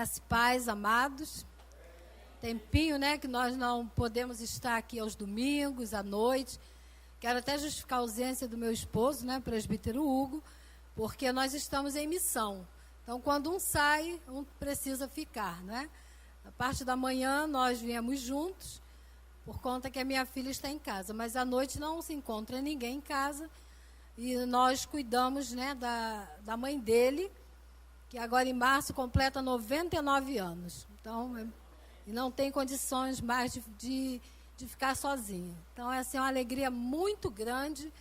Graça e paz, amados. Tempinho, né, que nós não podemos estar aqui aos domingos, à noite. Quero até justificar a ausência do meu esposo, né, presbítero Hugo, porque nós estamos em missão. Então, quando um sai, um precisa ficar, né? A parte da manhã, nós viemos juntos, por conta que a minha filha está em casa. Mas à noite não se encontra ninguém em casa. E nós cuidamos, né, da mãe dele, que agora em março completa 99 anos. Então, e não tem condições mais de ficar sozinha. Então, essa é uma alegria muito grande,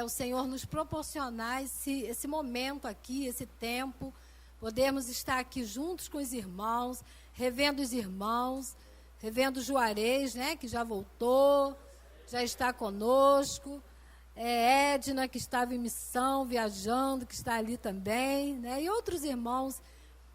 o Senhor nos proporcionar esse momento aqui, esse tempo, podermos estar aqui juntos com os irmãos, revendo os irmãos, revendo o Juarez, né, que já voltou, já está conosco, Edna, que estava em missão, viajando, que está ali também, né, e outros irmãos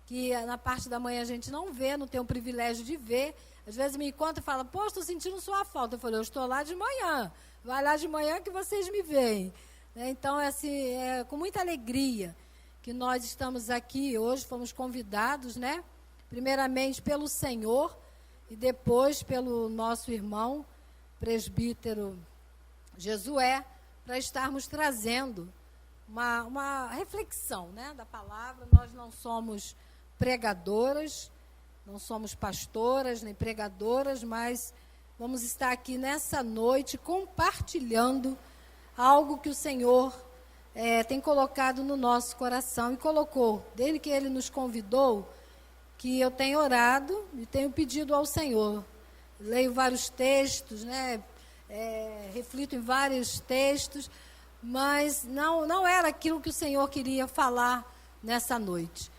que na parte da manhã a gente não vê, não tem o privilégio de ver. Às vezes me encontra e fala, pô, estou sentindo sua falta. Eu falei, eu estou lá de manhã, vai lá de manhã que vocês me veem. Então, assim, com muita alegria que nós estamos aqui hoje, fomos convidados, né, primeiramente pelo Senhor e depois pelo nosso irmão, presbítero Jesué, para estarmos trazendo uma reflexão, né, da palavra. Nós não somos pregadoras, não somos pastoras nem pregadoras, mas vamos estar aqui nessa noite compartilhando algo que o Senhor tem colocado no nosso coração e colocou, desde que Ele nos convidou, que eu tenho orado e tenho pedido ao Senhor. Leio vários textos, né, reflito em vários textos, mas não era aquilo que o Senhor queria falar nessa noite.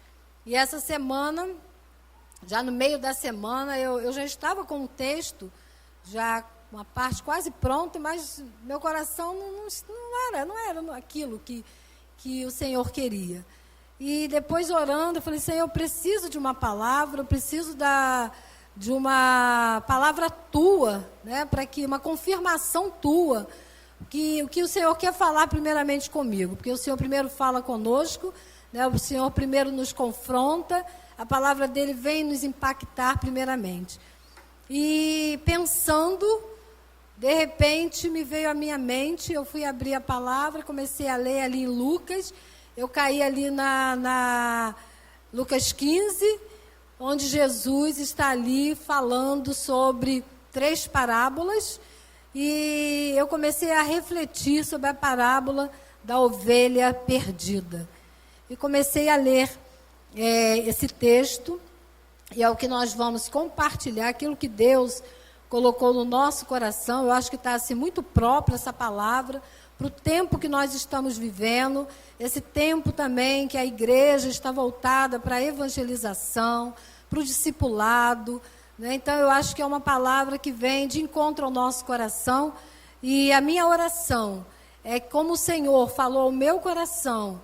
E essa semana, já no meio da semana, eu já estava com o texto, já uma parte quase pronta, mas meu coração não era aquilo que o Senhor queria. E depois orando, eu falei, Senhor, eu preciso de uma palavra, eu preciso de uma palavra tua, né, para que uma confirmação tua, o que o Senhor quer falar primeiramente comigo, porque o Senhor primeiro fala conosco, né, o Senhor primeiro nos confronta, a palavra dele vem nos impactar primeiramente. E pensando, de repente me veio à minha mente, eu fui abrir a palavra, comecei a ler ali em Lucas, eu caí ali na Lucas 15, onde Jesus está ali falando sobre 3 parábolas, e eu comecei a refletir sobre a parábola da ovelha perdida. E comecei a ler esse texto, e é o que nós vamos compartilhar, aquilo que Deus colocou no nosso coração. Eu acho que está assim, muito própria essa palavra, para o tempo que nós estamos vivendo, esse tempo também que a igreja está voltada para a evangelização, para o discipulado, né? Então, eu acho que é uma palavra que vem de encontro ao nosso coração, e a minha oração é como o Senhor falou ao meu coração,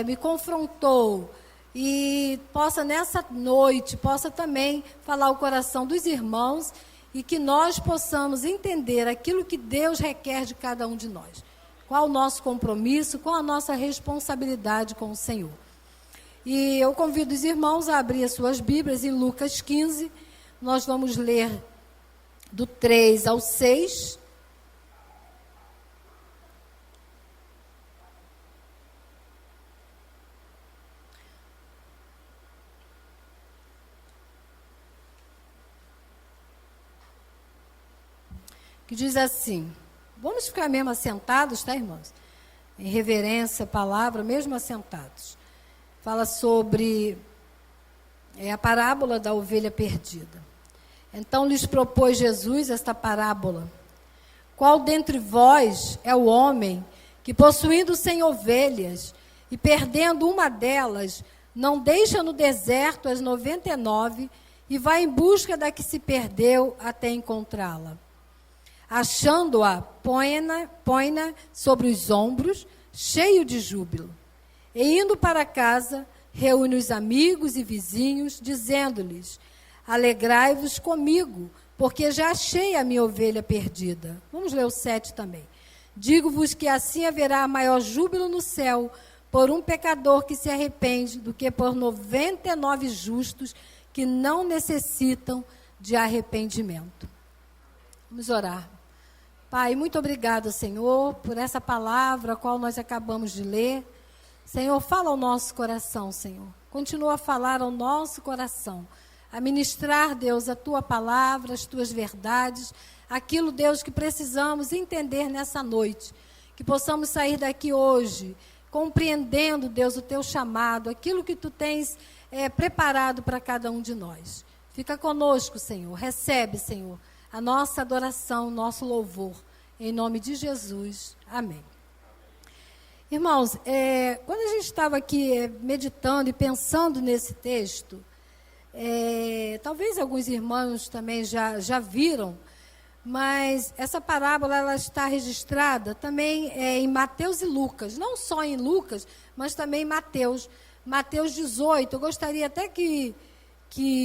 me confrontou, e possa nessa noite, possa também falar o coração dos irmãos, e que nós possamos entender aquilo que Deus requer de cada um de nós. Qual o nosso compromisso, qual a nossa responsabilidade com o Senhor. E eu convido os irmãos a abrir as suas Bíblias em Lucas 15, nós vamos ler do 3 ao 6. Que diz assim, vamos ficar mesmo assentados, tá, irmãos? Em reverência à palavra, mesmo assentados. Fala sobre a parábola da ovelha perdida. Então lhes propôs Jesus esta parábola. Qual dentre vós é o homem que, possuindo 100 ovelhas e perdendo uma delas, não deixa no deserto as 99 e vai em busca da que se perdeu até encontrá-la? Achando-a, põe-na sobre os ombros, cheio de júbilo. E indo para casa, reúne os amigos e vizinhos, dizendo-lhes, alegrai-vos comigo, porque já achei a minha ovelha perdida. Vamos ler o 7 também. Digo-vos que assim haverá maior júbilo no céu por um pecador que se arrepende do que por 99 justos que não necessitam de arrependimento. Vamos orar. Pai, muito obrigado, Senhor, por essa palavra a qual nós acabamos de ler. Senhor, fala ao nosso coração, Senhor. Continua a falar ao nosso coração. A ministrar, Deus, a Tua palavra, as Tuas verdades, aquilo, Deus, que precisamos entender nessa noite. Que possamos sair daqui hoje, compreendendo, Deus, o Teu chamado, aquilo que Tu tens preparado para cada um de nós. Fica conosco, Senhor. Recebe, Senhor, a nossa adoração, o nosso louvor. Em nome de Jesus. Amém. Irmãos, quando a gente estava aqui meditando e pensando nesse texto, talvez alguns irmãos também já viram, mas essa parábola ela está registrada também em Mateus e Lucas, não só em Lucas, mas também em Mateus. Mateus 18, eu gostaria até que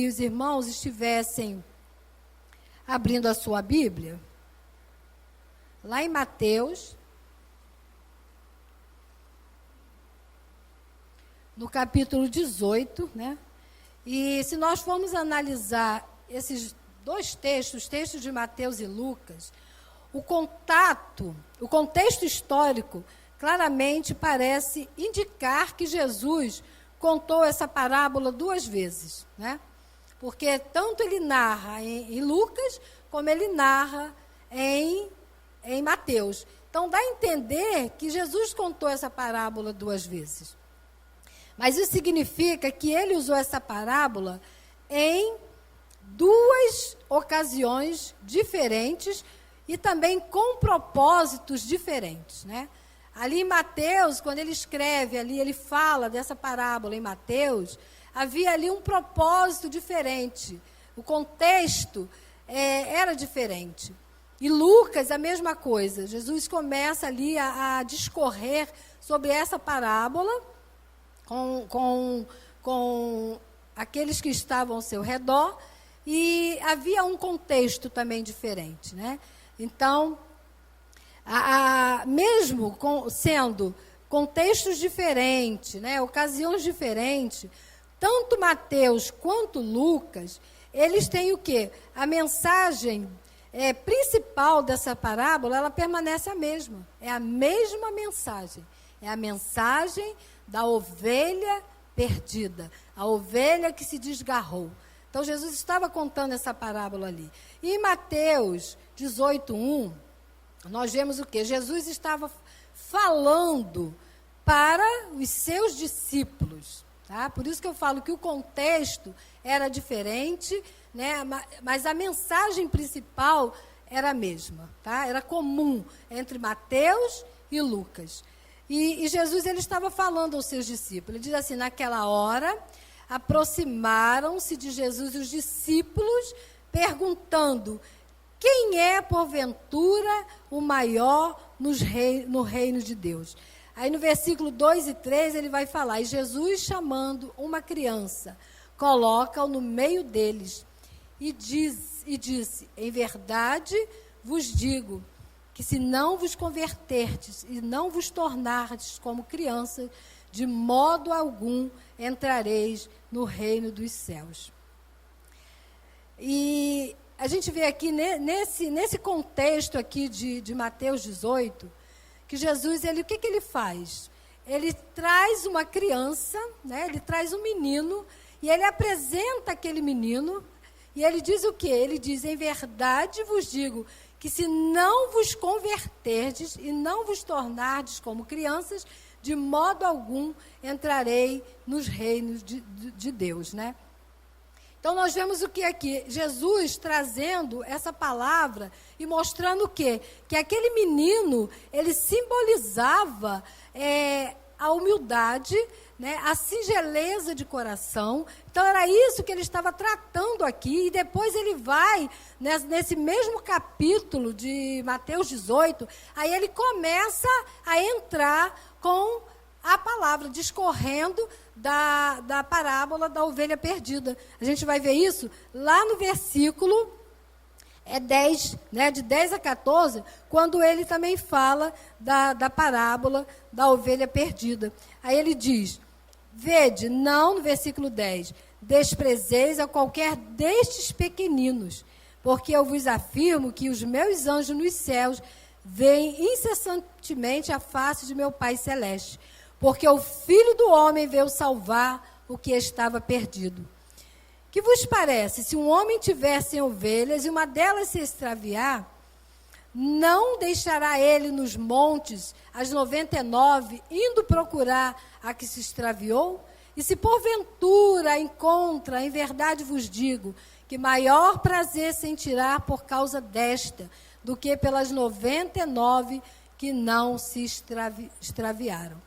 os irmãos estivessem abrindo a sua Bíblia, lá em Mateus, no capítulo 18, né? E se nós formos analisar esses dois textos, os textos de Mateus e Lucas, o contexto histórico, claramente parece indicar que Jesus contou essa parábola 2 vezes, né? Porque tanto ele narra em Lucas, como ele narra em Mateus. Então, dá a entender que Jesus contou essa parábola 2 vezes. Mas isso significa que ele usou essa parábola em 2 ocasiões diferentes e também com propósitos diferentes, né? Ali em Mateus, quando ele escreve ali, ele fala dessa parábola em Mateus, havia ali um propósito diferente. O contexto era diferente. E Lucas, a mesma coisa. Jesus começa ali a discorrer sobre essa parábola com aqueles que estavam ao seu redor, e havia um contexto também diferente, né? Então, mesmo sendo contextos diferentes, né, ocasiões diferentes, tanto Mateus quanto Lucas, eles têm o quê? A mensagem principal dessa parábola, ela permanece a mesma. É a mesma mensagem. É a mensagem da ovelha perdida, a ovelha que se desgarrou. Então, Jesus estava contando essa parábola ali. E em Mateus 18:1, nós vemos o quê? Jesus estava falando para os seus discípulos. Tá? Por isso que eu falo que o contexto era diferente, né? Mas a mensagem principal era a mesma. Tá? Era comum entre Mateus e Lucas. E Jesus ele estava falando aos seus discípulos. Ele diz assim, naquela hora, aproximaram-se de Jesus os discípulos, perguntando, quem é, porventura, o maior no reino de Deus? Aí no versículo 2 e 3 ele vai falar, e Jesus chamando uma criança, coloca-o no meio deles, e disse, em verdade vos digo, que se não vos converterdes e não vos tornardes como crianças, de modo algum entrareis no reino dos céus. E a gente vê aqui nesse contexto aqui de Mateus 18, que Jesus, o que ele faz? Ele traz uma criança, né? Ele traz um menino, e ele apresenta aquele menino, e ele diz o quê? Ele diz, em verdade vos digo, que se não vos converterdes e não vos tornardes como crianças, de modo algum entrarei nos reinos de Deus, né? Então, nós vemos o que aqui? Jesus trazendo essa palavra e mostrando o quê? Que aquele menino, ele simbolizava a humildade, né, a singeleza de coração. Então, era isso que ele estava tratando aqui. E depois ele vai, nesse mesmo capítulo de Mateus 18, aí ele começa a entrar com a palavra, discorrendo da parábola da ovelha perdida. A gente vai ver isso lá no versículo é 10, né, de 10 a 14, quando ele também fala da parábola da ovelha perdida. Aí ele diz, vede, não, no versículo 10, desprezeis a qualquer destes pequeninos, porque eu vos afirmo que os meus anjos nos céus veem incessantemente a face de meu Pai Celeste, porque o Filho do Homem veio salvar o que estava perdido. Que vos parece, se um homem tiver 100 ovelhas e uma delas se extraviar, não deixará ele nos montes as 99, indo procurar a que se extraviou? E se porventura encontra, em verdade vos digo, que maior prazer sentirá por causa desta, do que pelas 99 que não se extraviaram.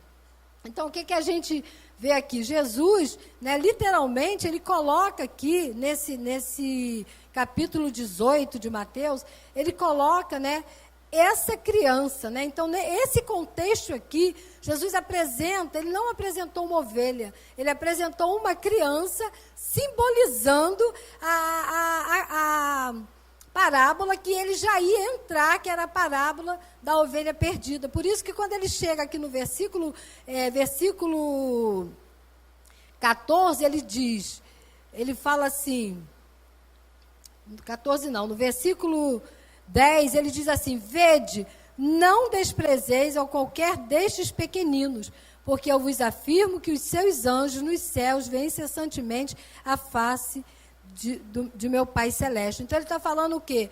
Então, o que a gente vê aqui? Jesus, né, literalmente, ele coloca aqui, nesse capítulo 18 de Mateus, ele coloca, né, essa criança. Né? Então, nesse contexto aqui, Jesus apresenta, ele não apresentou uma ovelha, ele apresentou uma criança simbolizando a parábola que ele já ia entrar, que era a parábola da ovelha perdida. Por isso que quando ele chega aqui no versículo 14, ele diz, ele fala assim, 14 não, no versículo 10, ele diz assim, vede, não desprezeis a qualquer destes pequeninos, porque eu vos afirmo que os seus anjos nos céus veem incessantemente a face de meu Pai Celeste. Então, ele está falando o quê?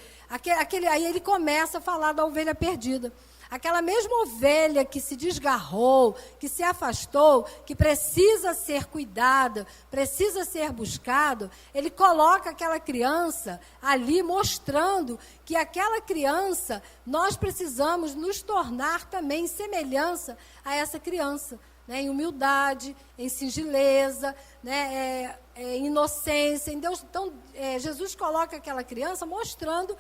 Aí ele começa a falar da ovelha perdida. Aquela mesma ovelha que se desgarrou, que se afastou, que precisa ser cuidada, precisa ser buscado, ele coloca aquela criança ali, mostrando que aquela criança, nós precisamos nos tornar também em semelhança a essa criança, né? Em humildade, em singeleza, né? Em inocência. Então, Jesus coloca aquela criança mostrando,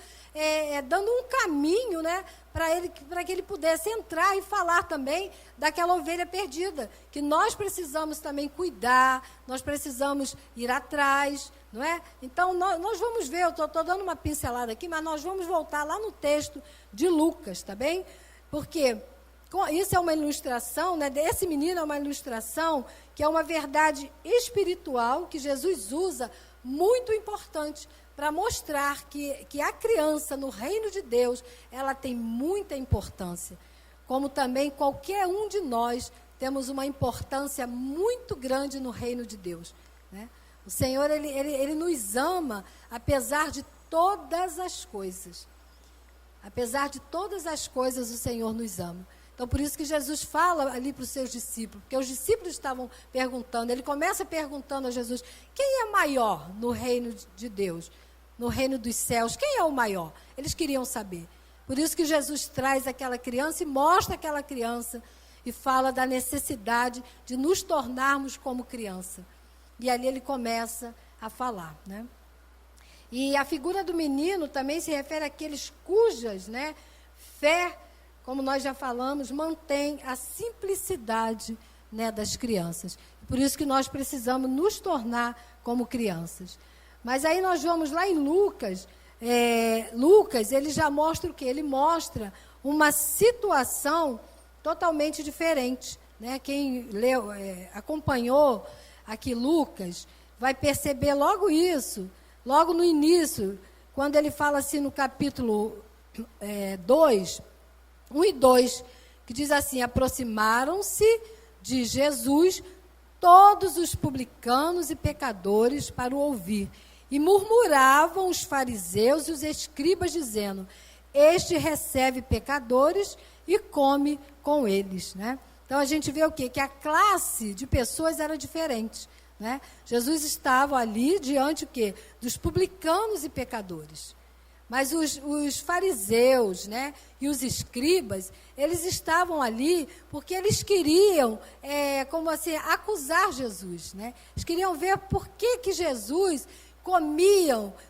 dando um caminho, né, para que ele pudesse entrar e falar também daquela ovelha perdida, que nós precisamos também cuidar, nós precisamos ir atrás, não é? Então, nós vamos ver, eu estou dando uma pincelada aqui, mas nós vamos voltar lá no texto de Lucas, tá bem? Porque isso é uma ilustração, né? Esse menino é uma ilustração que é uma verdade espiritual que Jesus usa, muito importante, para mostrar que a criança no reino de Deus, ela tem muita importância. Como também qualquer um de nós temos uma importância muito grande no reino de Deus, né? O Senhor, ele nos ama, apesar de todas as coisas. Apesar de todas as coisas, o Senhor nos ama. Então, por isso que Jesus fala ali para os seus discípulos, porque os discípulos estavam perguntando, ele começa perguntando a Jesus, quem é maior no reino de Deus, no reino dos céus, quem é o maior? Eles queriam saber. Por isso que Jesus traz aquela criança e mostra aquela criança e fala da necessidade de nos tornarmos como criança. E ali ele começa a falar, né? E a figura do menino também se refere àqueles cujas, né, fé, como nós já falamos, mantém a simplicidade, né, das crianças. Por isso que nós precisamos nos tornar como crianças. Mas aí nós vamos lá em Lucas. Lucas, ele já mostra o quê? Ele mostra uma situação totalmente diferente, né? Quem leu, acompanhou aqui Lucas, vai perceber logo isso, logo no início, quando ele fala assim no capítulo 2, 1 e 2, que diz assim, aproximaram-se de Jesus todos os publicanos e pecadores para o ouvir, e murmuravam os fariseus e os escribas, dizendo, este recebe pecadores e come com eles, né? Então, a gente vê o quê? Que a classe de pessoas era diferente, né? Jesus estava ali diante o quê? Dos publicanos e pecadores. Mas os fariseus, né, e os escribas, eles estavam ali porque eles queriam, como assim, acusar Jesus, né? Eles queriam ver por que Jesus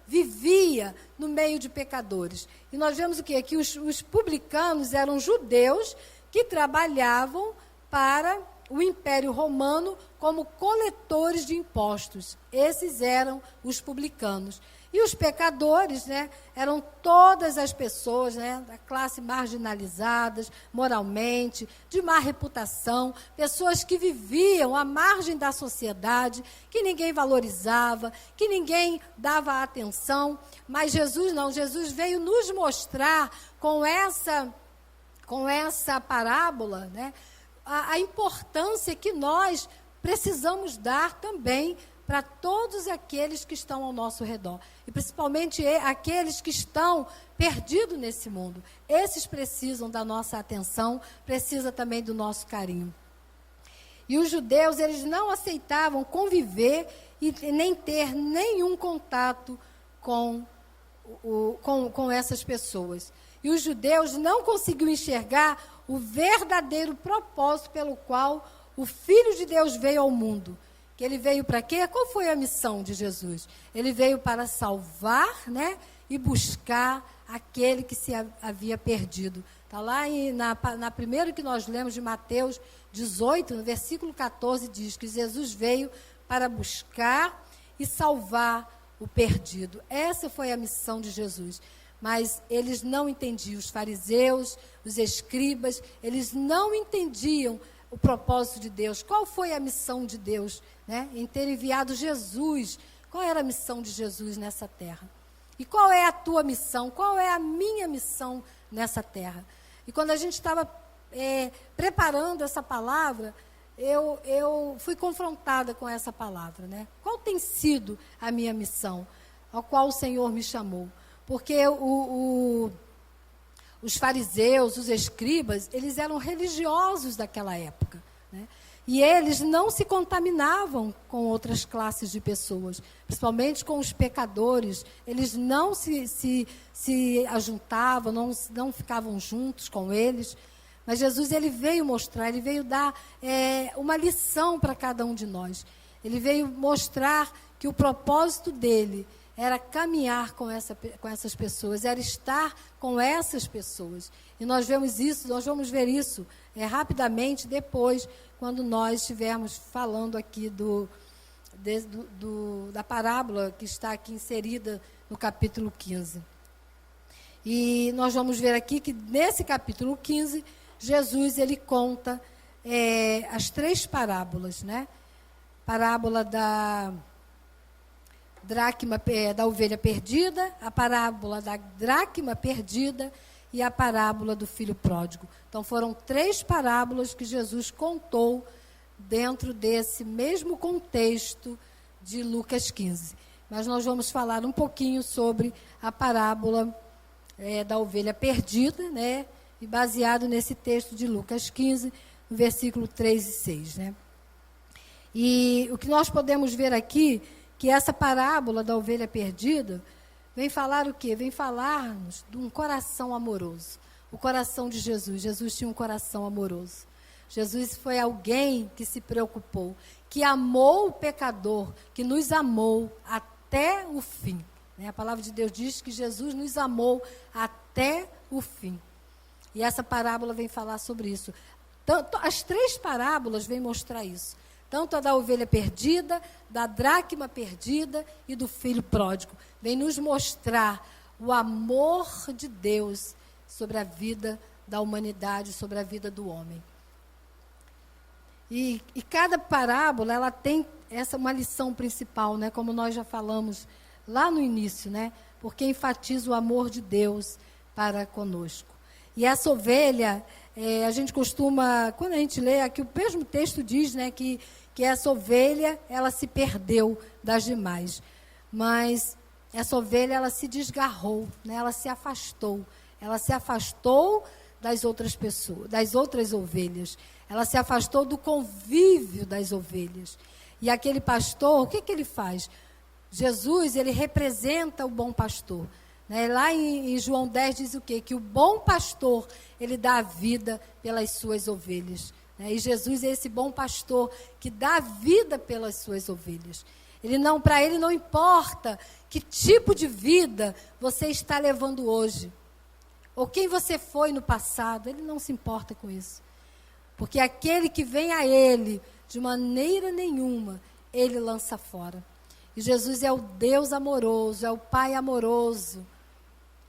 vivia no meio de pecadores. E nós vemos o quê? Que os publicanos eram judeus que trabalhavam para o Império Romano como coletores de impostos. Esses eram os publicanos. E os pecadores, né, eram todas as pessoas, né, da classe marginalizadas, moralmente, de má reputação, pessoas que viviam à margem da sociedade, que ninguém valorizava, que ninguém dava atenção. Mas Jesus não, Jesus veio nos mostrar com essa parábola, né, a importância que nós precisamos dar também para todos aqueles que estão ao nosso redor. E principalmente aqueles que estão perdidos nesse mundo. Esses precisam da nossa atenção, precisam também do nosso carinho. E os judeus, eles não aceitavam conviver e nem ter nenhum contato com essas pessoas. E os judeus não conseguiam enxergar o verdadeiro propósito pelo qual o Filho de Deus veio ao mundo. Que ele veio para quê? Qual foi a missão de Jesus? Ele veio para salvar, né, e buscar aquele que se havia perdido. Está lá na primeira que nós lemos de Mateus 18, no versículo 14, diz que Jesus veio para buscar e salvar o perdido. Essa foi a missão de Jesus. Mas eles não entendiam, os fariseus, os escribas, eles não entendiam o propósito de Deus. Qual foi a missão de Deus, né, em ter enviado Jesus? Qual era a missão de Jesus nessa terra? E qual é a tua missão? Qual é a minha missão nessa terra? E quando a gente estava preparando essa palavra, eu fui confrontada com essa palavra, né? Qual tem sido a minha missão, ao qual o Senhor me chamou? Porque os fariseus, os escribas, eles eram religiosos daquela época, né? E eles não se contaminavam com outras classes de pessoas, principalmente com os pecadores. Eles não se ajuntavam, não ficavam juntos com eles. Mas Jesus, ele veio mostrar, ele veio dar uma lição para cada um de nós. Ele veio mostrar que o propósito dele era caminhar com essas pessoas, era estar com essas pessoas. E nós vamos ver isso rapidamente depois, quando nós estivermos falando aqui da parábola que está aqui inserida no capítulo 15. E nós vamos ver aqui que nesse capítulo 15, Jesus, ele conta as 3 parábolas, né? Parábola da ovelha perdida, a parábola da dracma perdida e a parábola do filho pródigo. Então, foram 3 parábolas que Jesus contou dentro desse mesmo contexto de Lucas 15. Mas nós vamos falar um pouquinho sobre a parábola da ovelha perdida, né? E baseado nesse texto de Lucas 15, no versículo 3 e 6, né? E o que nós podemos ver aqui, que essa parábola da ovelha perdida vem falar o quê? Vem falar-nos de um coração amoroso. O coração de Jesus. Jesus tinha um coração amoroso. Jesus foi alguém que se preocupou, que amou o pecador, que nos amou até o fim. Né? A palavra de Deus diz que Jesus nos amou até o fim. E essa parábola vem falar sobre isso. As 3 parábolas vêm mostrar isso. Tanto a da ovelha perdida, da dracma perdida e do filho pródigo. Vem nos mostrar o amor de Deus sobre a vida da humanidade, sobre a vida do homem. E cada parábola, ela tem uma lição principal, né? Como nós já falamos lá no início, né? Porque enfatiza o amor de Deus para conosco. E essa ovelha, a gente costuma, quando a gente lê aqui, o mesmo texto diz, né, que essa ovelha, ela se perdeu das demais. Mas essa ovelha, ela se desgarrou, né, ela se afastou. Ela se afastou das outras pessoas, das outras ovelhas. Ela se afastou do convívio das ovelhas. E aquele pastor, o que ele faz? Jesus, ele representa o bom pastor. Lá em João 10 diz o quê? Que o bom pastor, ele dá a vida pelas suas ovelhas. E Jesus é esse bom pastor que dá a vida pelas suas ovelhas. Para ele não importa que tipo de vida você está levando hoje, ou quem você foi no passado, ele não se importa com isso. porque aquele que vem a ele, de maneira nenhuma, ele lança fora. E Jesus é o Deus amoroso, é o Pai amoroso,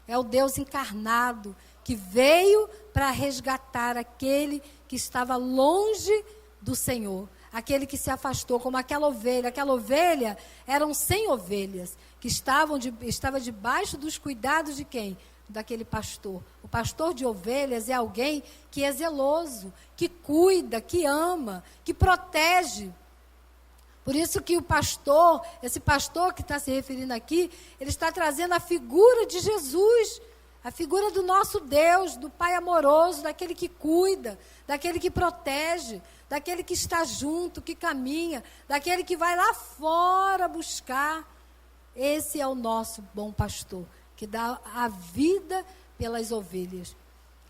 é o Deus encarnado, que veio para resgatar aquele que estava longe do Senhor, aquele que se afastou, como aquela ovelha. Aquela ovelha eram 100 ovelhas, que estava debaixo dos cuidados de quem? Daquele pastor. O pastor de ovelhas é alguém que é zeloso, que cuida, que ama, que protege. Por isso que o pastor, esse pastor que está se referindo aqui, ele está trazendo a figura de Jesus, a figura do nosso Deus, do Pai amoroso, daquele que cuida, daquele que protege, daquele que está junto, que caminha, daquele que vai lá fora buscar. Esse é o nosso bom pastor, que dá a vida pelas ovelhas.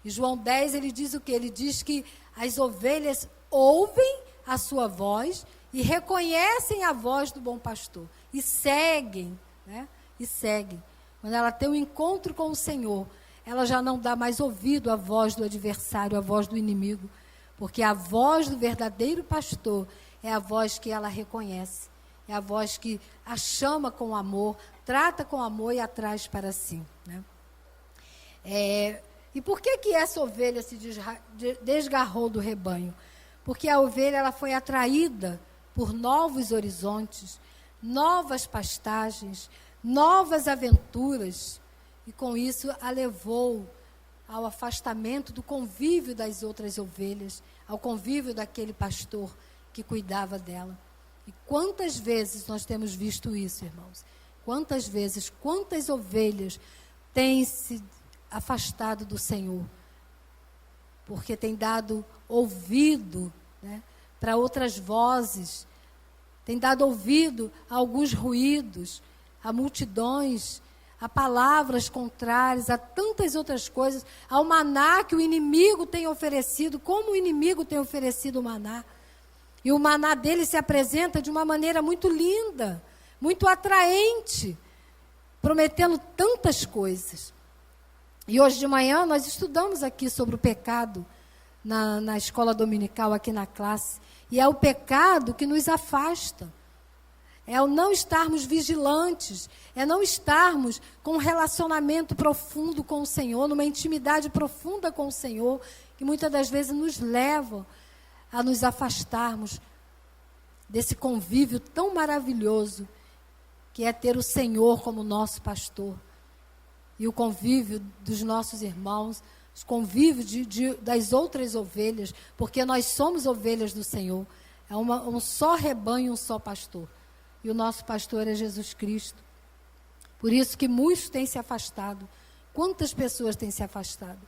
E João 10, ele diz o quê? Ele diz que as ovelhas ouvem a sua voz e reconhecem a voz do bom pastor. E seguem, né? E seguem. Quando ela tem um encontro com o Senhor, ela já não dá mais ouvido à voz do adversário, à voz do inimigo. Porque a voz do verdadeiro pastor é a voz que ela reconhece. É a voz que a chama com amor, trata com amor e a traz para si, né? E por que essa ovelha se desgarrou do rebanho? Porque a ovelha ela foi atraída por novos horizontes, novas pastagens, novas aventuras, e com isso a levou ao afastamento do convívio das outras ovelhas, ao convívio daquele pastor que cuidava dela. E quantas vezes nós temos visto isso, irmãos? Quantas vezes, quantas ovelhas têm se afastado do Senhor? Porque tem dado ouvido, né, para outras vozes, tem dado ouvido a alguns ruídos, a multidões, a palavras contrárias, a tantas outras coisas, ao maná que o inimigo tem oferecido, como o inimigo tem oferecido o maná. E o maná dele se apresenta de uma maneira muito linda, muito atraente, prometendo tantas coisas. E hoje de manhã nós estudamos aqui sobre o pecado, na escola dominical, aqui na classe. E é o pecado que nos afasta. É o não estarmos vigilantes, é não estarmos com um relacionamento profundo com o Senhor, numa intimidade profunda com o Senhor, que muitas das vezes nos leva a nos afastarmos desse convívio tão maravilhoso que é ter o Senhor como nosso pastor. E o convívio dos nossos irmãos, os convívios das outras ovelhas, porque nós somos ovelhas do Senhor. É um só rebanho, um só pastor. E o nosso pastor é Jesus Cristo. Por isso que muitos têm se afastado. Quantas pessoas têm se afastado?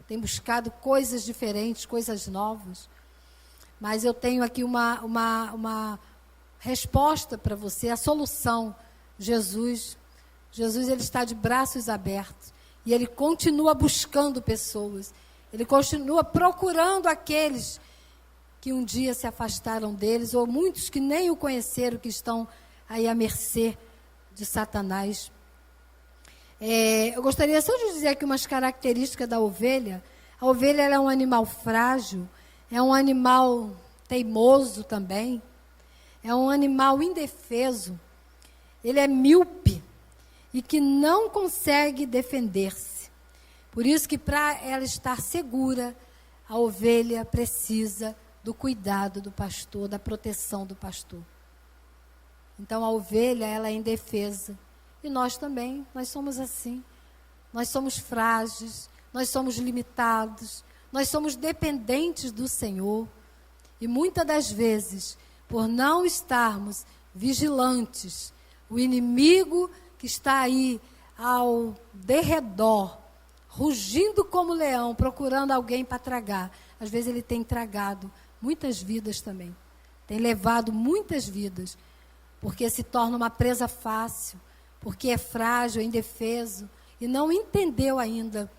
Têm buscado coisas diferentes, coisas novas. Mas eu tenho aqui uma resposta para você, a solução. Jesus, ele está de braços abertos. E ele continua buscando pessoas. Ele continua procurando aqueles que um dia se afastaram deles, ou muitos que nem o conheceram, que estão aí à mercê de Satanás. Eu gostaria só de dizer aqui umas características da ovelha. A ovelha ela é um animal frágil, é um animal teimoso também, é um animal indefeso, ele é míope e que não consegue defender-se. Por isso que para ela estar segura, a ovelha precisa do cuidado do pastor, da proteção do pastor. Então a ovelha ela é indefesa. E nós também, nós somos assim. Nós somos frágeis, nós somos limitados, nós somos dependentes do Senhor. E muitas das vezes, por não estarmos vigilantes, o inimigo que está aí ao derredor, rugindo como leão, procurando alguém para tragar. Às vezes ele tem tragado muitas vidas também. Tem levado muitas vidas, porque se torna uma presa fácil, porque é frágil, é indefeso, e não entendeu ainda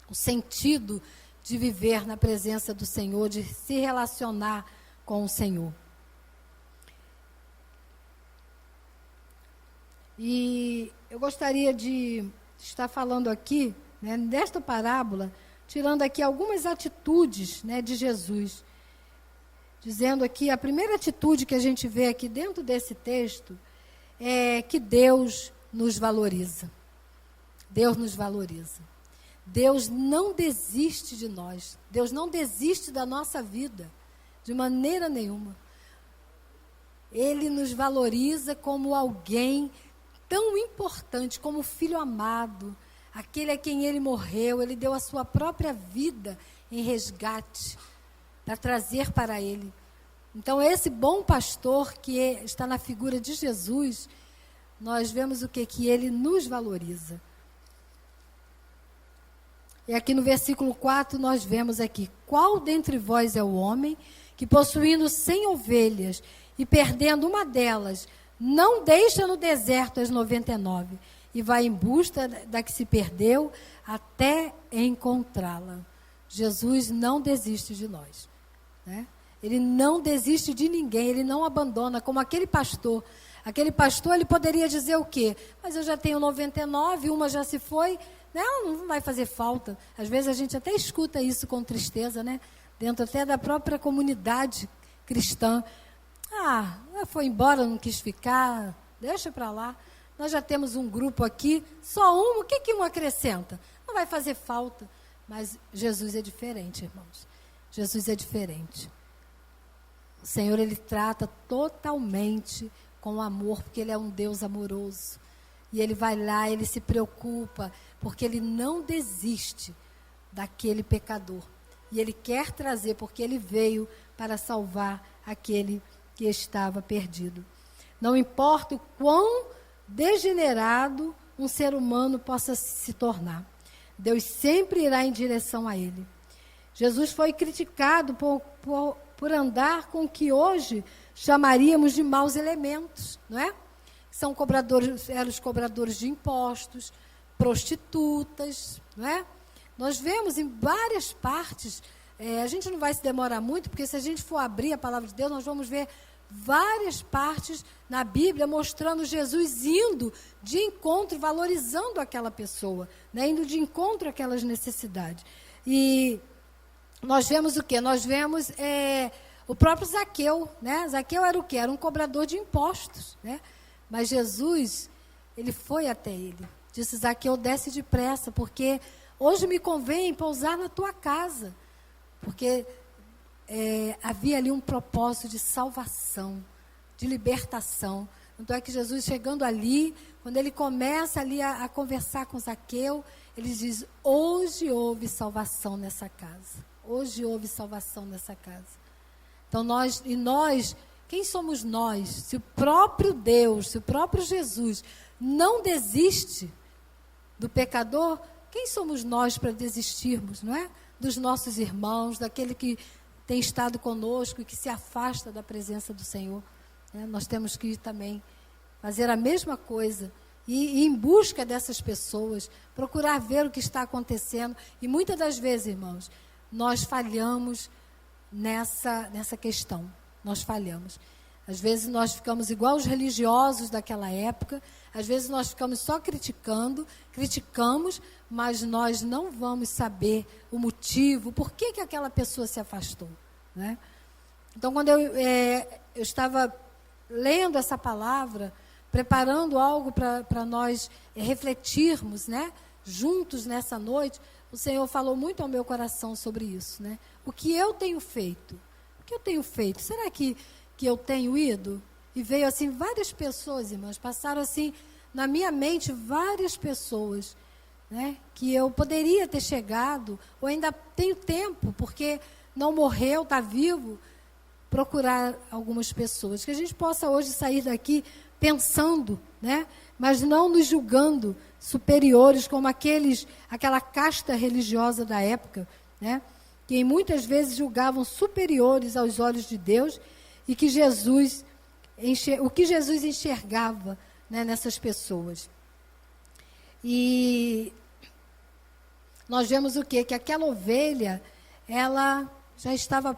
o sentido de viver na presença do Senhor, de se relacionar com o Senhor. E eu gostaria de estar falando aqui, né, desta parábola, tirando aqui algumas atitudes, né, de Jesus. dizendo aqui, a primeira atitude que a gente vê aqui dentro desse texto é que Deus nos valoriza. Deus nos valoriza. Deus não desiste de nós. Deus não desiste da nossa vida, de maneira nenhuma. Ele nos valoriza como alguém tão importante, como o filho amado, aquele a quem ele morreu, ele deu a sua própria vida em resgate, para trazer para ele. Então, esse bom pastor que está na figura de Jesus, nós vemos o quê? Que ele nos valoriza. E aqui no versículo 4 nós vemos aqui, qual dentre vós é o homem que possuindo 100 ovelhas e perdendo uma delas, não deixa no deserto as 99 e vai em busca da que se perdeu até encontrá-la. Jesus não desiste de nós, né? Ele não desiste de ninguém, ele não abandona, como aquele pastor. Aquele pastor, ele poderia dizer o quê? Mas eu já tenho 99, uma já se foi, não vai fazer falta. Às vezes a gente até escuta isso com tristeza, né? Dentro até da própria comunidade cristã. Foi embora, não quis ficar, deixa para lá. Nós já temos um grupo aqui, só um, o que um acrescenta? Não vai fazer falta. Mas Jesus é diferente, irmãos. Jesus é diferente. O Senhor, ele trata totalmente com amor, porque ele é um Deus amoroso. E ele vai lá, ele se preocupa, porque ele não desiste daquele pecador. E ele quer trazer, porque ele veio para salvar aquele que estava perdido. Não importa o quão degenerado um ser humano possa se tornar, Deus sempre irá em direção a ele. Jesus foi criticado por andar com o que hoje chamaríamos de maus elementos, não é? Eram os cobradores de impostos, prostitutas, não é? Nós vemos em várias partes, a gente não vai se demorar muito, porque se a gente for abrir a palavra de Deus, nós vamos ver várias partes na Bíblia mostrando Jesus indo de encontro, valorizando aquela pessoa, né? Indo de encontro àquelas necessidades. E nós vemos o quê? Nós vemos o próprio Zaqueu, né? Zaqueu era o quê? Era um cobrador de impostos, né? Mas Jesus, ele foi até ele. Disse, Zaqueu, desce depressa, porque hoje me convém pousar na tua casa. Porque havia ali um propósito de salvação, de libertação. Então é que Jesus, chegando ali, quando ele começa ali a conversar com Zaqueu, ele diz, hoje houve salvação nessa casa. Hoje houve salvação nessa casa. Então nós, quem somos nós? Se o próprio Deus, se o próprio Jesus não desiste do pecador, quem somos nós para desistirmos, não é? Dos nossos irmãos, daquele que tem estado conosco e que se afasta da presença do Senhor. Nós temos que também fazer a mesma coisa e ir em busca dessas pessoas, procurar ver o que está acontecendo. E muitas das vezes, irmãos, nós falhamos nessa questão. Nós falhamos. Às vezes nós ficamos igual os religiosos daquela época, às vezes nós ficamos só criticamos, mas nós não vamos saber o motivo, por que aquela pessoa se afastou, né? Então, quando eu estava lendo essa palavra, preparando algo para nós refletirmos, né, juntos nessa noite, o Senhor falou muito ao meu coração sobre isso, né? O que eu tenho feito? O que eu tenho feito? Será que eu tenho ido? E veio assim várias pessoas, irmãos, passaram assim na minha mente várias pessoas, né, que eu poderia ter chegado, ou ainda tenho tempo, porque não morreu, está vivo, procurar algumas pessoas, que a gente possa hoje sair daqui pensando, né, mas não nos julgando superiores como aquela casta religiosa da época, né, que muitas vezes julgavam superiores aos olhos de Deus, e que o que Jesus enxergava, né, nessas pessoas. E nós vemos o quê? Que aquela ovelha, ela já estava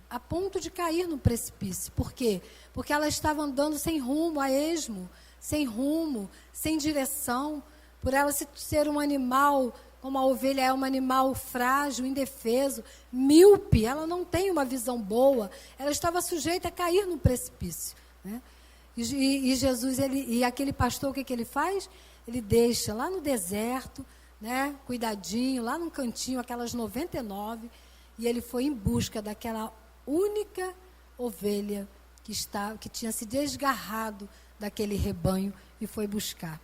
a ponto de cair no precipício. Por quê? Porque ela estava andando sem rumo, a esmo, sem rumo, sem direção. Por ela ser um animal como a ovelha é um animal frágil, indefeso, míope, ela não tem uma visão boa, ela estava sujeita a cair no precipício, né? E Jesus, e aquele pastor, o que ele faz? Ele deixa lá no deserto, né, cuidadinho, lá num cantinho, aquelas 99, e ele foi em busca daquela única ovelha que tinha se desgarrado daquele rebanho e foi buscar.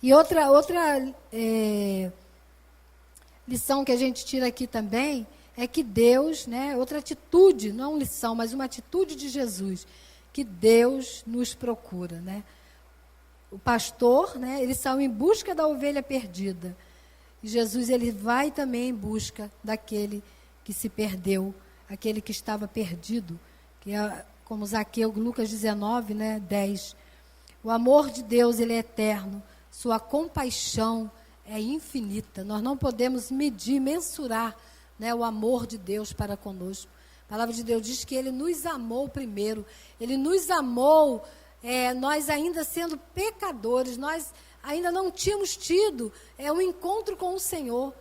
E outra lição que a gente tira aqui também é que Deus, né, outra atitude, não lição, mas uma atitude de Jesus, que Deus nos procura, né? O pastor, né, ele saiu em busca da ovelha perdida. E Jesus, ele vai também em busca daquele que se perdeu, aquele que estava perdido, que é como Zaqueu, Lucas 19, né, 10. O amor de Deus, ele é eterno, sua compaixão é infinita. Nós não podemos medir, mensurar, né, o amor de Deus para conosco. A palavra de Deus diz que ele nos amou primeiro. Ele nos amou, nós ainda sendo pecadores, nós ainda não tínhamos tido um encontro com o Senhor.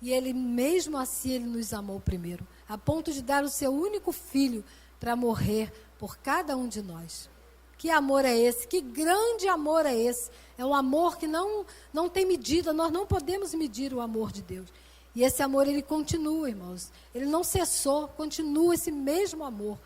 E ele, mesmo assim, ele nos amou primeiro, a ponto de dar o seu único filho para morrer por cada um de nós. Que amor é esse? Que grande amor é esse? É um amor que não tem medida, nós não podemos medir o amor de Deus. E esse amor, ele continua, irmãos. Ele não cessou, continua esse mesmo amor.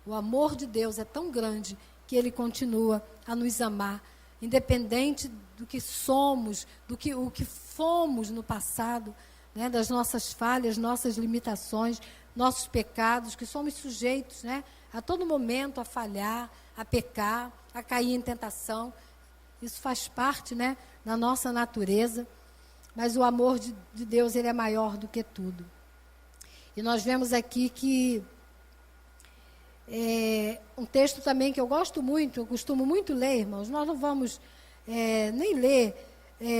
O amor de Deus é tão grande que ele continua a nos amar, independente do que somos, o que fomos no passado, né, das nossas falhas, nossas limitações, nossos pecados, que somos sujeitos, né, a todo momento a falhar, a pecar, a cair em tentação. Isso faz parte, né, da nossa natureza. Mas o amor de Deus, ele é maior do que tudo. E nós vemos aqui que um texto também que eu gosto muito, eu costumo muito ler, irmãos. Nós não vamos nem ler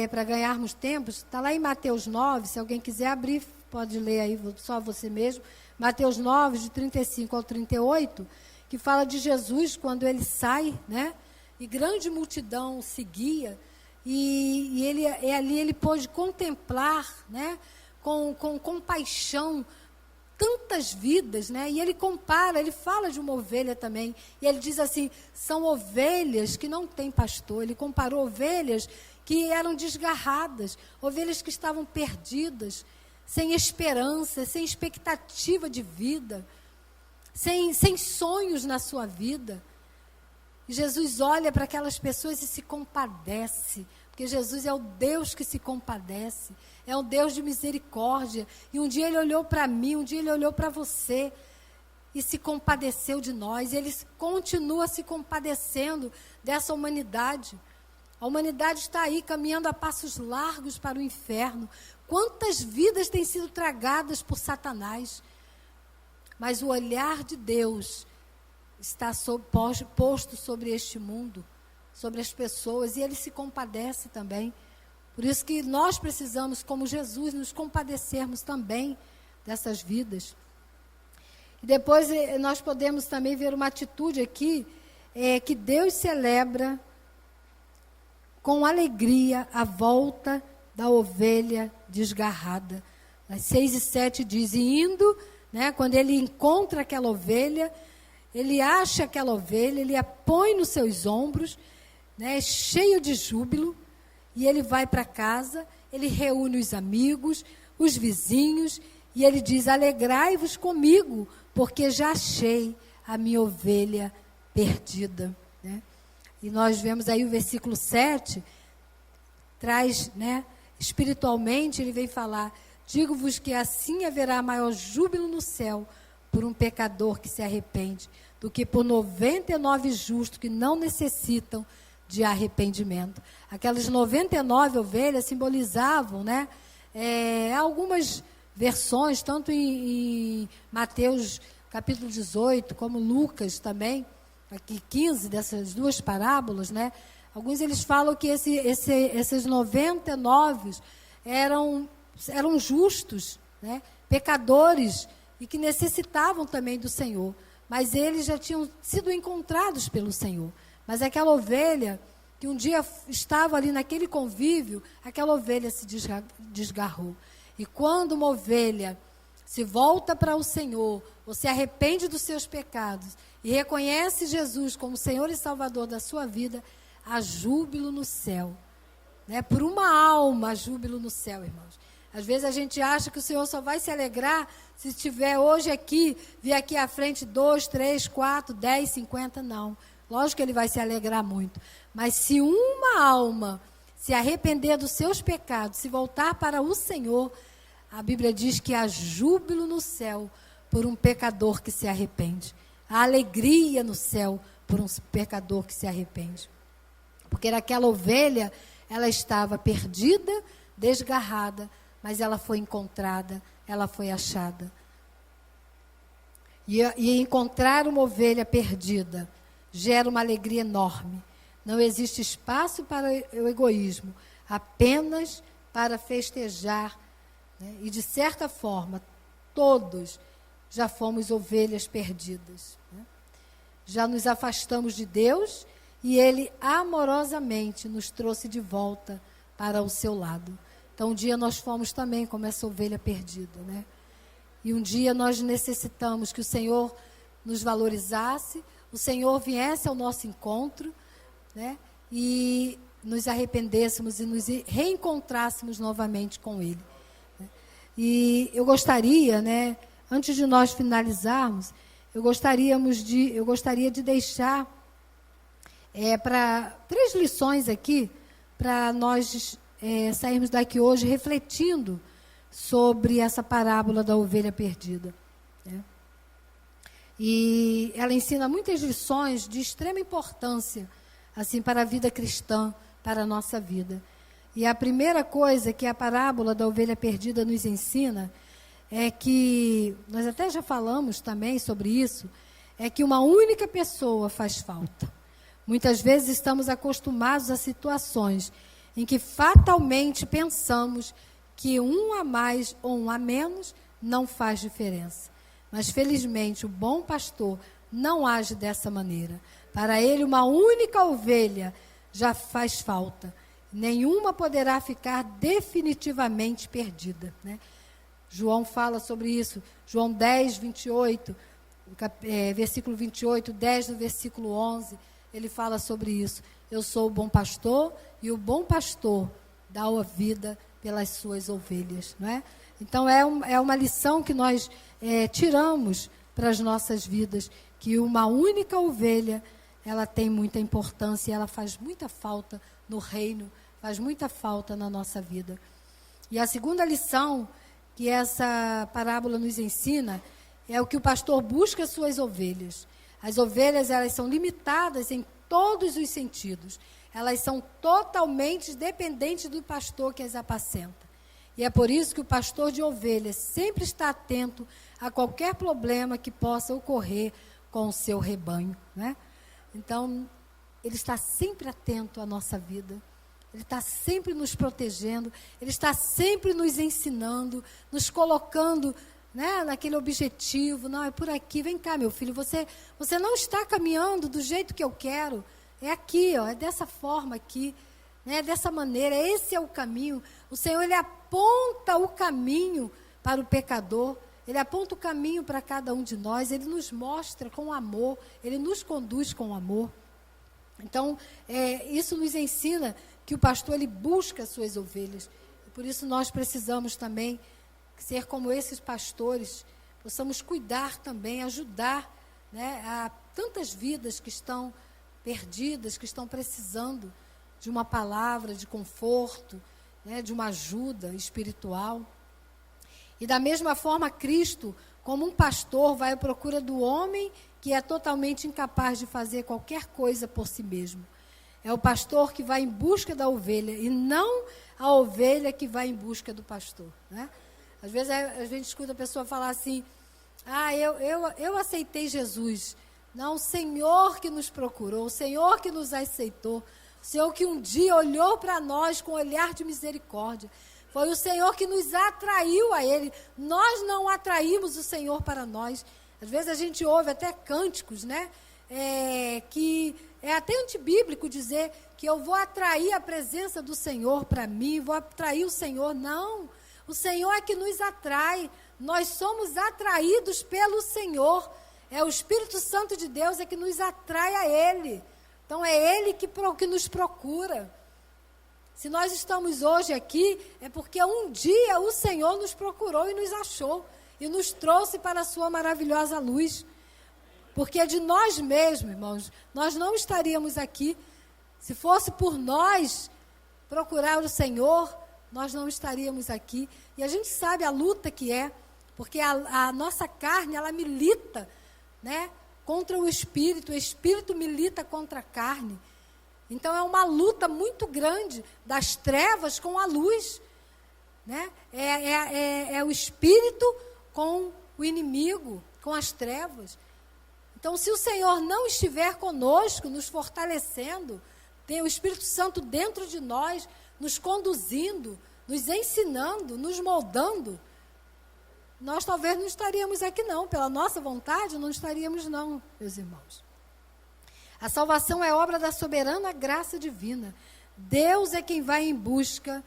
para ganharmos tempo. Está lá em Mateus 9, se alguém quiser abrir, pode ler aí, só você mesmo. Mateus 9, de 35 ao 38, que fala de Jesus quando ele sai, né? E grande multidão seguia. E ali ele pôde contemplar, né, com compaixão, tantas vidas, né? E ele compara, ele fala de uma ovelha também. E ele diz assim, são ovelhas que não têm pastor. Ele comparou ovelhas que eram desgarradas, ovelhas que estavam perdidas, sem esperança, sem expectativa de vida, sem sonhos na sua vida. E Jesus olha para aquelas pessoas e se compadece, porque Jesus é o Deus que se compadece, é um Deus de misericórdia. E um dia ele olhou para mim, um dia ele olhou para você e se compadeceu de nós. E ele continua se compadecendo dessa humanidade. A humanidade está aí caminhando a passos largos para o inferno. Quantas vidas têm sido tragadas por Satanás? Mas o olhar de Deus está posto sobre este mundo, sobre as pessoas, e ele se compadece também. Por isso que nós precisamos, como Jesus, nos compadecermos também dessas vidas. E depois nós podemos também ver uma atitude aqui, que Deus celebra com alegria a volta da ovelha desgarrada. Nas 6 e 7 diz, e indo, né, quando ele encontra aquela ovelha, ele acha aquela ovelha, ele a põe nos seus ombros, né, cheio de júbilo, e ele vai para casa, ele reúne os amigos, os vizinhos, e ele diz, alegrai-vos comigo, porque já achei a minha ovelha perdida. Né? E nós vemos aí o versículo 7, traz, né, espiritualmente, ele vem falar, digo-vos que assim haverá maior júbilo no céu, por um pecador que se arrepende, do que por 99 justos que não necessitam de arrependimento. Aquelas 99 ovelhas simbolizavam, né, algumas versões, tanto em Mateus capítulo 18, como Lucas também, aqui 15 dessas duas parábolas, né, alguns eles falam que esses 99 eram justos, né, pecadores, e que necessitavam também do Senhor, mas eles já tinham sido encontrados pelo Senhor. Mas aquela ovelha, que um dia estava ali naquele convívio, aquela ovelha se desgarrou. E quando uma ovelha se volta para o Senhor, ou se arrepende dos seus pecados e reconhece Jesus como Senhor e Salvador da sua vida, há júbilo no céu. Né? Por uma alma, há júbilo no céu, irmãos. Às vezes a gente acha que o Senhor só vai se alegrar se estiver hoje aqui, vir aqui à frente 2, 3, 4, 10, 50, não. Lógico que Ele vai se alegrar muito. Mas se uma alma se arrepender dos seus pecados, se voltar para o Senhor, a Bíblia diz que há júbilo no céu por um pecador que se arrepende. Há alegria no céu por um pecador que se arrepende. Porque aquela ovelha, ela estava perdida, desgarrada, mas ela foi encontrada, ela foi achada. E encontrar uma ovelha perdida gera uma alegria enorme. Não existe espaço para o egoísmo, apenas para festejar. Né? E, de certa forma, todos já fomos ovelhas perdidas. Né? Já nos afastamos de Deus e Ele amorosamente nos trouxe de volta para o seu lado. Então, um dia nós fomos também como essa ovelha perdida, né? E um dia nós necessitamos que o Senhor nos valorizasse, o Senhor viesse ao nosso encontro, né? E nos arrependêssemos e nos reencontrássemos novamente com Ele. Né? E eu gostaria, né, antes de nós finalizarmos, eu gostaria de deixar para 3 lições aqui, para nós sairmos daqui hoje refletindo sobre essa parábola da ovelha perdida. Né? E ela ensina muitas lições de extrema importância, assim, para a vida cristã, para a nossa vida. E a primeira coisa que a parábola da ovelha perdida nos ensina é que, nós até já falamos também sobre isso, é que uma única pessoa faz falta. Muitas vezes estamos acostumados a situações em que fatalmente pensamos que um a mais ou um a menos não faz diferença. Mas, felizmente, o bom pastor não age dessa maneira. Para ele, uma única ovelha já faz falta. Nenhuma poderá ficar definitivamente perdida. Né? João fala sobre isso. João 10, 28, versículo 28, 10 do versículo 11, ele fala sobre isso. Eu sou o bom pastor e o bom pastor dá a vida pelas suas ovelhas. Não é? Então, é uma lição que nós tiramos para as nossas vidas, que uma única ovelha, ela tem muita importância, ela faz muita falta no reino, faz muita falta na nossa vida. E a segunda lição que essa parábola nos ensina é o que o pastor busca as suas ovelhas. As ovelhas, elas são limitadas em todos os sentidos. Elas são totalmente dependentes do pastor que as apacenta. E é por isso que o pastor de ovelhas sempre está atento a qualquer problema que possa ocorrer com o seu rebanho. Né? Então, ele está sempre atento à nossa vida. Ele está sempre nos protegendo. Ele está sempre nos ensinando, nos colocando, né, naquele objetivo. Não, é por aqui. Vem cá, meu filho. Você não está caminhando do jeito que eu quero. É aqui, ó, é dessa forma aqui. Né, dessa maneira. Esse é o caminho. O Senhor, Ele aponta o caminho para o pecador. Ele aponta o caminho para cada um de nós. Ele nos mostra com amor. Ele nos conduz com amor. Então, isso nos ensina que o pastor, ele busca as suas ovelhas. E por isso nós precisamos também ser como esses pastores. Possamos cuidar também, ajudar, né, a tantas vidas que estão perdidas, que estão precisando de uma palavra de conforto, né, de uma ajuda espiritual. E da mesma forma, Cristo, como um pastor, vai à procura do homem que é totalmente incapaz de fazer qualquer coisa por si mesmo. É o pastor que vai em busca da ovelha e não a ovelha que vai em busca do pastor. Né? Às vezes a gente escuta a pessoa falar assim, eu aceitei Jesus. Não, o Senhor que nos procurou, o Senhor que nos aceitou, o Senhor que um dia olhou para nós com um olhar de misericórdia. Foi o Senhor que nos atraiu a Ele. Nós não atraímos o Senhor para nós. Às vezes a gente ouve até cânticos, né? Que é até antibíblico dizer que eu vou atrair a presença do Senhor para mim, vou atrair o Senhor. Não, o Senhor é que nos atrai, nós somos atraídos pelo Senhor. É o Espírito Santo de Deus é que nos atrai a Ele. Então é Ele que nos procura. Se nós estamos hoje aqui, é porque um dia o Senhor nos procurou e nos achou, e nos trouxe para a sua maravilhosa luz. Porque de nós mesmos, irmãos, nós não estaríamos aqui. Se fosse por nós procurar o Senhor, nós não estaríamos aqui. E a gente sabe a luta que é, porque a nossa carne, ela milita, né, contra o Espírito milita contra a carne. Então é uma luta muito grande das trevas com a luz, né? É o Espírito com o inimigo, com as trevas. Então, se o Senhor não estiver conosco, nos fortalecendo, tem o Espírito Santo dentro de nós, nos conduzindo, nos ensinando, nos moldando, nós talvez não estaríamos aqui não, pela nossa vontade não estaríamos não, meus irmãos. A salvação é obra da soberana graça divina. Deus é quem vai em busca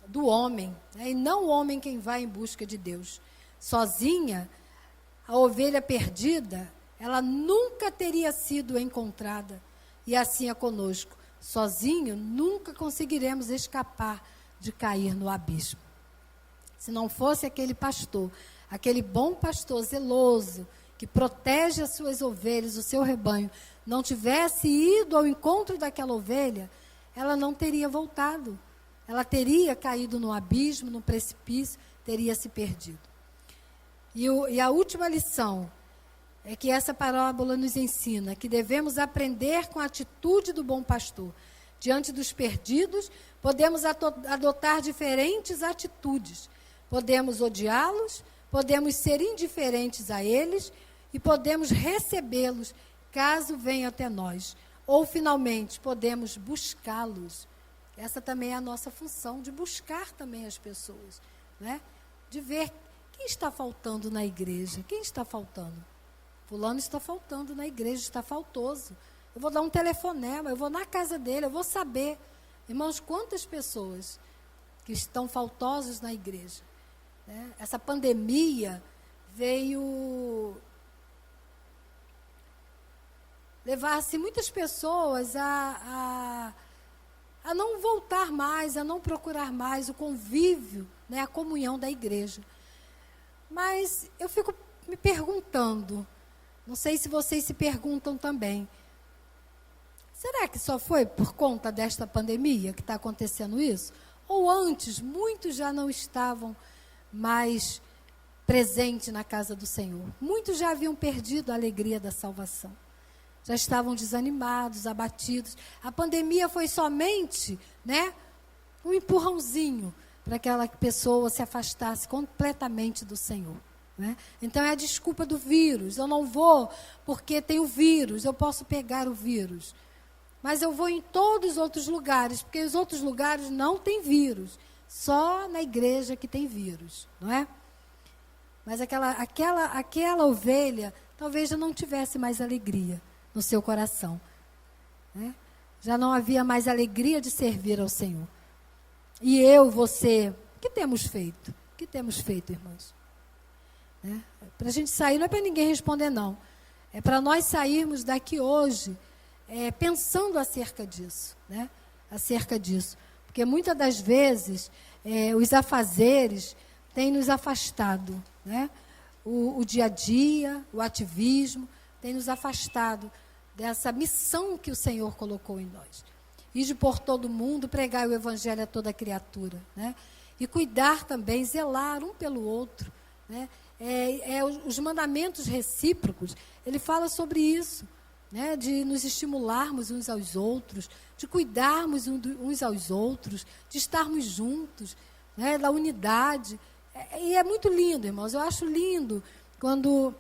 do homem, né? E não o homem quem vai em busca de Deus. Sozinha, a ovelha perdida, ela nunca teria sido encontrada. E assim é conosco. Sozinho, nunca conseguiremos escapar de cair no abismo. Se não fosse aquele pastor, aquele bom pastor zeloso, que protege as suas ovelhas, o seu rebanho, não tivesse ido ao encontro daquela ovelha, ela não teria voltado. Ela teria caído no abismo, no precipício, teria se perdido. E a última lição é que essa parábola nos ensina que devemos aprender com a atitude do bom pastor. Diante dos perdidos, podemos adotar diferentes atitudes. Podemos odiá-los, podemos ser indiferentes a eles e podemos recebê-los caso venham até nós. Ou, finalmente, podemos buscá-los. Essa também é a nossa função, de buscar também as pessoas, né? De ver quem está faltando na igreja, quem está faltando. Fulano está faltando na igreja, está faltoso. Eu vou dar um telefonema, eu vou na casa dele, eu vou saber. Irmãos, quantas pessoas que estão faltosas na igreja, né? Essa pandemia veio levar-se muitas pessoas a não voltar mais, a não procurar mais o convívio, né, a comunhão da igreja. Mas eu fico me perguntando, não sei se vocês se perguntam também, será que só foi por conta desta pandemia que está acontecendo isso? Ou antes, muitos já não estavam mais presentes na casa do Senhor? Muitos já haviam perdido a alegria da salvação. Já estavam desanimados, abatidos. A pandemia foi somente, né, um empurrãozinho para que aquela pessoa se afastasse completamente do Senhor, né? Então é a desculpa do vírus. Eu não vou porque tem o vírus, eu posso pegar o vírus. Mas eu vou em todos os outros lugares, porque os outros lugares não tem vírus. Só na igreja que tem vírus, não é? Mas aquela ovelha talvez já não tivesse mais alegria no seu coração, né? Já não havia mais alegria de servir ao Senhor. E eu, você, o que temos feito? O que temos feito, irmãos? Né? Para a gente sair, não é para ninguém responder, não. É para nós sairmos daqui hoje pensando acerca disso, né? Acerca disso. Porque muitas das vezes os afazeres têm nos afastado, né? O dia a dia, o ativismo, tem nos afastado dessa missão que o Senhor colocou em nós. Ir por todo mundo, pregar o evangelho a toda criatura, né? E cuidar também, zelar um pelo outro, né? Os mandamentos recíprocos, ele fala sobre isso, né? De nos estimularmos uns aos outros, de cuidarmos uns aos outros, de estarmos juntos, né? Da unidade. E é muito lindo, irmãos. Eu acho lindo quando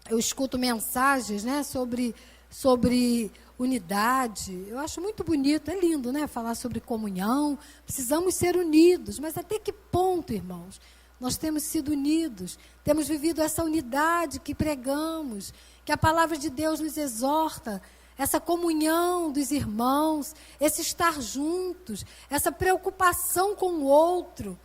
eu escuto mensagens, né, sobre unidade. Eu acho muito bonito, é lindo, né, falar sobre comunhão. Precisamos ser unidos, mas até que ponto, irmãos, nós temos sido unidos? Temos vivido essa unidade que pregamos, que a palavra de Deus nos exorta, essa comunhão dos irmãos, esse estar juntos, essa preocupação com o outro.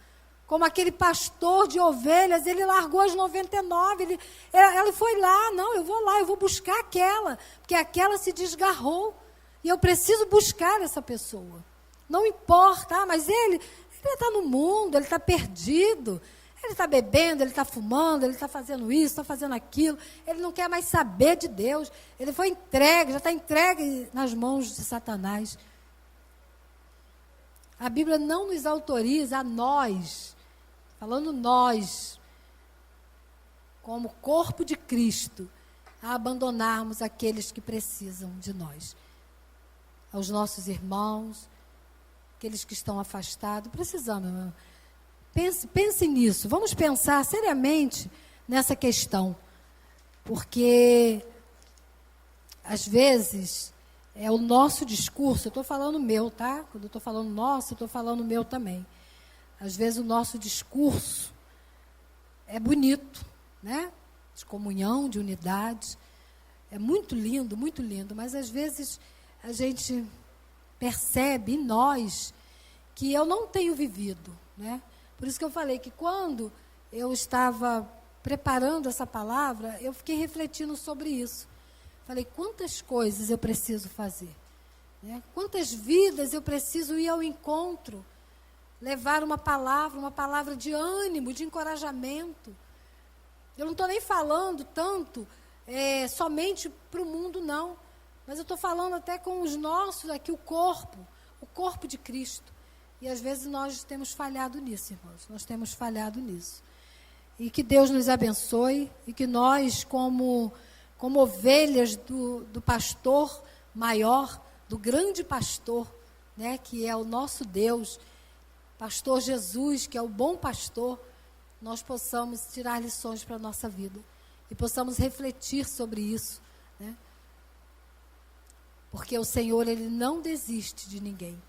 Como aquele pastor de ovelhas, ele largou as 99, ele foi lá, não, eu vou lá, eu vou buscar aquela, porque aquela se desgarrou, e eu preciso buscar essa pessoa. Não importa, mas ele está no mundo, ele está perdido, ele está bebendo, ele está fumando, ele está fazendo isso, está fazendo aquilo, ele não quer mais saber de Deus, ele foi entregue, já está entregue nas mãos de Satanás. A Bíblia não nos autoriza a nós, falando nós, como corpo de Cristo, a abandonarmos aqueles que precisam de nós. Aos nossos irmãos, aqueles que estão afastados, precisamos. Pense nisso, vamos pensar seriamente nessa questão, porque, às vezes, é o nosso discurso, eu estou falando meu, tá? Quando eu estou falando nosso, eu estou falando meu também. Às vezes o nosso discurso é bonito, né? De comunhão, de unidade, é muito lindo, mas às vezes a gente percebe em nós que eu não tenho vivido, né? Por isso que eu falei que quando eu estava preparando essa palavra, eu fiquei refletindo sobre isso. Falei, quantas coisas eu preciso fazer, né? Quantas vidas eu preciso ir ao encontro, levar uma palavra de ânimo, de encorajamento. Eu não estou nem falando tanto somente para o mundo, não. Mas eu estou falando até com os nossos aqui, o corpo de Cristo. E às vezes nós temos falhado nisso, irmãos. Nós temos falhado nisso. E que Deus nos abençoe e que nós, como ovelhas do pastor maior, do grande pastor, né, que é o nosso Deus, pastor Jesus, que é o bom pastor, nós possamos tirar lições para a nossa vida e possamos refletir sobre isso, né? Porque o Senhor, Ele não desiste de ninguém.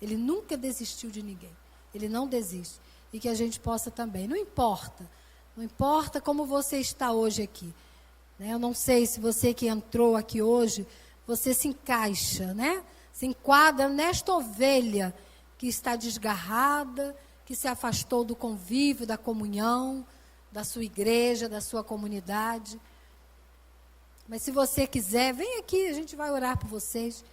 Ele nunca desistiu de ninguém. Ele não desiste. E que a gente possa também. Não importa como você está hoje aqui, né? Eu não sei se você que entrou aqui hoje, você se encaixa, né? Se enquadra nesta ovelha que está desgarrada, que se afastou do convívio, da comunhão, da sua igreja, da sua comunidade. Mas se você quiser, vem aqui, a gente vai orar por vocês.